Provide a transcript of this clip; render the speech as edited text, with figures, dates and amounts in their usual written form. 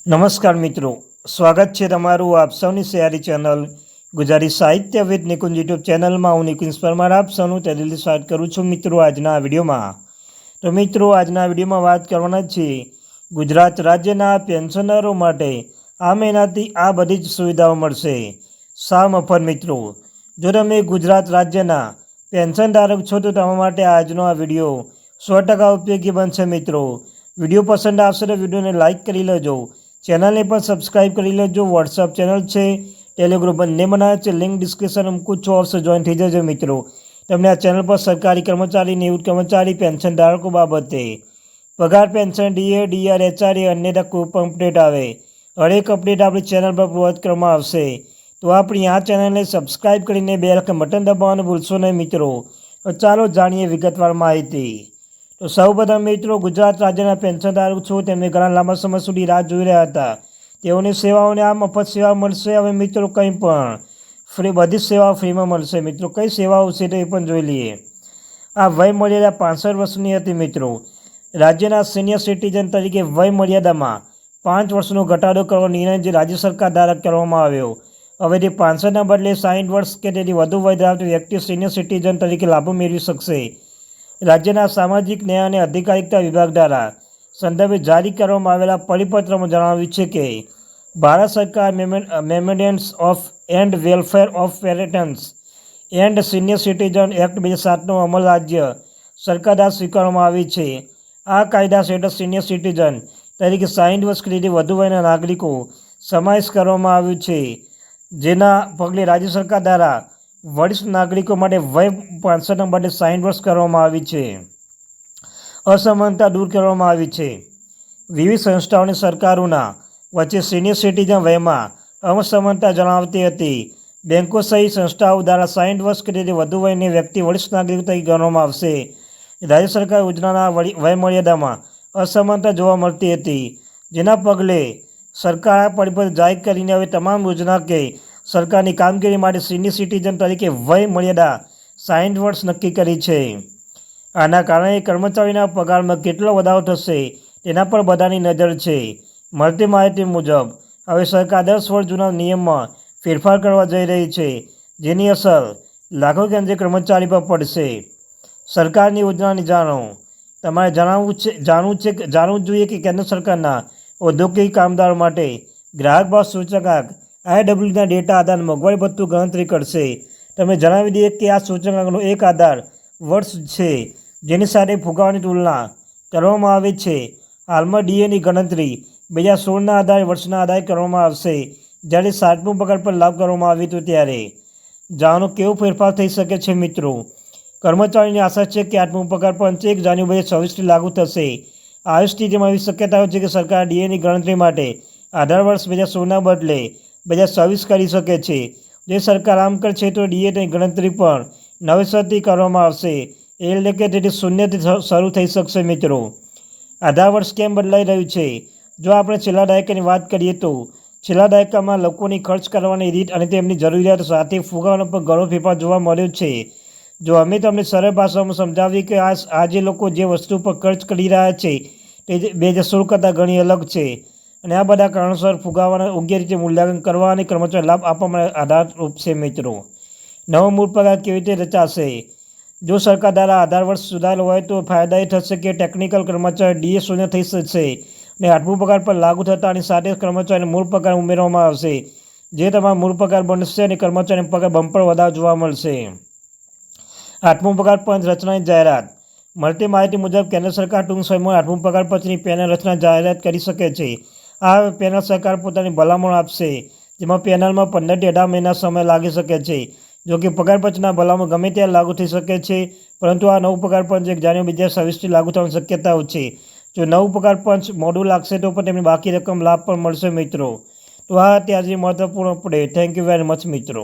નમસ્કાર મિત્રો, સ્વાગત છે તમારું આપ સૌની સયારી ચેનલ ગુજરાતી સાહિત્ય વિદ નિકુંજ યુટ્યુબ ચેનલમાં. હું નિકુંજ પરમાર આપ સૌનું તહેદિલથી સ્વાગત કરું છું મિત્રો આજના વિડીયોમાં. તો મિત્રો આજના વિડીયોમાં વાત કરવાના છે ગુજરાત રાજ્યના પેન્શનરો માટે આ મહિનાથી આ બધી જ સુવિધાઓ મળશે સા મફત. મિત્રો જો તમે ગુજરાત રાજ્યના પેન્શન ધારક છો તો તમારા માટે આજનો આ વિડીયો 100% ઉપયોગી બનશે. મિત્રો વિડીયો પસંદ આવશે તો વિડીયોને લાઇક કરી લેજો, ચેનલને પણ સબસ્ક્રાઈબ કરી લેજો. વોટ્સઅપ ચેનલ છે, ટેલિગ્રુપ બંને બનાવે છે, લિંક ડિસ્ક્રિપ્શન મૂકું છું, અવશ્ય જોઈન થઈ જજો. મિત્રો તમને આ ચેનલ પર સરકારી કર્મચારી, નિવૃત્ત કર્મચારી, પેન્શન ધારકો બાબતે પગાર, પેન્શન, ડીએ, ડીઆર, એચઆરએ અન્ય કોઈ પણ અપડેટ આવે હરેક અપડેટ આપણી ચેનલ પર પ્રોવાઈડ કરવામાં આવશે. તો આપણી આ ચેનલને સબસ્ક્રાઈબ કરીને બેલ કે બટન દબાવવાનું ભૂલશો નહીં. મિત્રો ચાલો જાણીએ વિગતવાર માહિતી. તો સૌપ્રથમ મિત્રો, ગુજરાત રાજ્યના પેન્શન ધારક છો તેમને ઘણા લાંબા સમય સુધી રાહ જોઈ રહ્યા હતા. તેઓની સેવાઓને આ મફત સેવા મળશે. હવે મિત્રો કંઈ પણ બધી જ સેવાઓ ફ્રીમાં મળશે. મિત્રો કઈ સેવાઓ છે તો એ પણ જોઈ લઈએ. આ વય મર્યાદા 65 વર્ષની હતી. મિત્રો રાજ્યના સિનિયર સિટીઝન તરીકે વય મર્યાદામાં 5 વર્ષનો ઘટાડો કરવાનો નિર્ણય જે રાજ્ય સરકાર દ્વારા કરવામાં આવ્યો. હવે તે 65ના બદલે 60 વર્ષ કે તેથી વધુ વય ધરાવતી વ્યક્તિ સિનિયર સિટીઝન તરીકે લાભો મેળવી શકશે. રાજ્યના સામાજિક ન્યાય અને અધિકારિતા વિભાગ દ્વારા સંદર્ભે જારી કરવામાં આવેલા પરિપત્રમાં જણાવ્યું છે કે ભારત સરકાર maintenance of and welfare of parents and senior citizen act 2007નો અમલ રાજ્ય સરકાર દ્વારા સ્વીકારવામાં આવી છે. આ કાયદા હેઠળ સિનિયર સિટીઝન તરીકે 60 વર્ષ સુધી વધુ વયના નાગરિકો સમાવેશ કરવામાં આવ્યું છે, જેના પગલે રાજ્ય સરકાર દ્વારા વરિષ્ઠ નાગરિકો માટે વય 65 બદલે 60 વર્ષ કરવામાં આવી છે. અસમાનતા દૂર કરવામાં આવી છે. વિવિધ સંસ્થાઓ અને સરકારોના વચ્ચે સિનિયર સિટીઝન વયમાં અસમાનતા જણાવતી હતી. બેન્કો સહિત સંસ્થાઓ દ્વારા 60 વર્ષ કે તેથી વધુ વયની વ્યક્તિ વરિષ્ઠ નાગરિક તરીકે ગણવામાં આવશે. રાજ્ય સરકાર યોજનાના વય મર્યાદામાં અસમાનતા જોવા મળતી હતી, જેના પગલે સરકાર આ પરિપત્ર જાહેર કરીને હવે તમામ યોજના કે સરકારની કામગીરી માટે સિનિયર સિટીઝન તરીકે વય મર્યાદા 60 વર્ષ નક્કી કરી છે. આના કારણે કર્મચારીના પગારમાં કેટલો વધારો થશે તેના પર બધાની નજર છે. મળતી માહિતી મુજબ હવે સરકાર 10 વર્ષ જૂના નિયમમાં ફેરફાર કરવા જઈ રહી છે, જેની અસર લાખો કેન્દ્રીય કર્મચારી પર પડશે. સરકારની યોજનાની જાણો. તમારે જાણવું જોઈએ કે કેન્દ્ર સરકારના ઔદ્યોગિક કામદારો માટે ગ્રાહક ભાવ સૂચકાંક IWના ડેટા આધાર મોંઘવારી ભથ્થું ગણતરી કરશે. તમે જણાવી દઈએ કે આ સૂચકાંકનો એક આધાર વર્ષ છે, જેની સાથે ફુગાવાની તુલના કરવામાં આવે છે. હાલમાં ડીએની ગણતરી 2016ના આધારે વર્ષના આધારે કરવામાં આવશે, જ્યારે 60મો પગાર પર લાભ કરવામાં આવ્યું હતું ત્યારે. જાણો કેવો ફેરફાર થઈ શકે છે. મિત્રો કર્મચારીની આશા છે કે 8મો પગાર પંચ 1 જાન્યુઆરી 2026થી લાગુ થશે. આવી સ્થિતિમાં એવી શક્યતાઓ છે કે સરકાર ડીએની ગણતરી માટે આધાર વર્ષ 2016ના બદલે 2026 કરી શકે છે. જે સરકાર આમ કરશે તો ડીએની ગણતરી પણ નવેસરથી કરવામાં આવશે, એટલે કે તેથી શૂન્યથી શરૂ થઈ શકશે. મિત્રો આધાર વર્ષ કેમ બદલાઈ રહ્યું છે? જો આપણે છેલ્લા દાયકાની વાત કરીએ તો છેલ્લા દાયકામાં લોકોની ખર્ચ કરવાની રીત અને તેમની જરૂરિયાતો સાથે ફુગાવાનો પર ઘણો ફેરફાર જોવા મળ્યો છે. જો અમે તમને સરળ ભાષામાં સમજાવીએ કે આજે લોકો જે વસ્તુ પર ખર્ચ કરી રહ્યા છે તે 2016 કરતાં ઘણી અલગ છે, અને આ બધા કારણોસર ફુગાવાના યોગ્ય રીતે મૂલ્યાંકન કરવા અને કર્મચારી લાભ આપવા માટે આધારરૂપ છે. મિત્રો નવો મૂળ પગાર કેવી રીતે રચાશે? જો સરકાર દ્વારા આધાર વર્ષ સુધારેલો હોય તો ફાયદા એ થશે કે ટેકનિકલ કર્મચારી ડીએ શૂન્ય થઈ શકશે અને 8મો પગાર પર લાગુ થતાની સાથે કર્મચારીને મૂળ પગાર ઉમેરવામાં આવશે, જે તમારા મૂળ પગાર બનશે અને કર્મચારીનો પગાર બમ્પર વધારો જોવા મળશે. 8મો પગાર પંચ રચનાની જાહેરાત. મળતી માહિતી મુજબ કેન્દ્ર સરકાર ટૂંક સમયમાં 8મો પગાર પંચની પેનલ રચના જાહેરાત કરી શકે છે. આ પેનલ સરકાર પોતાની ભલામણ આપશે, જેમાં પેનલમાં 15થી 18 મહિના સમય લાગી શકે છે. જોકે પગાર પંચના ભલામણ ગમે ત્યારે લાગુ થઈ શકે છે, પરંતુ આ નવું પગાર પંચ 1 જાન્યુઆરી 2026થી લાગુ થવાની શક્યતાઓ છે. જો નવું પગાર પંચ મોડું લાગશે તો પણ તેમને બાકી રકમ લાભ પણ મળશે. મિત્રો તો આ અત્યારે મહત્વપૂર્ણ update. Thank you very much મિત્રો.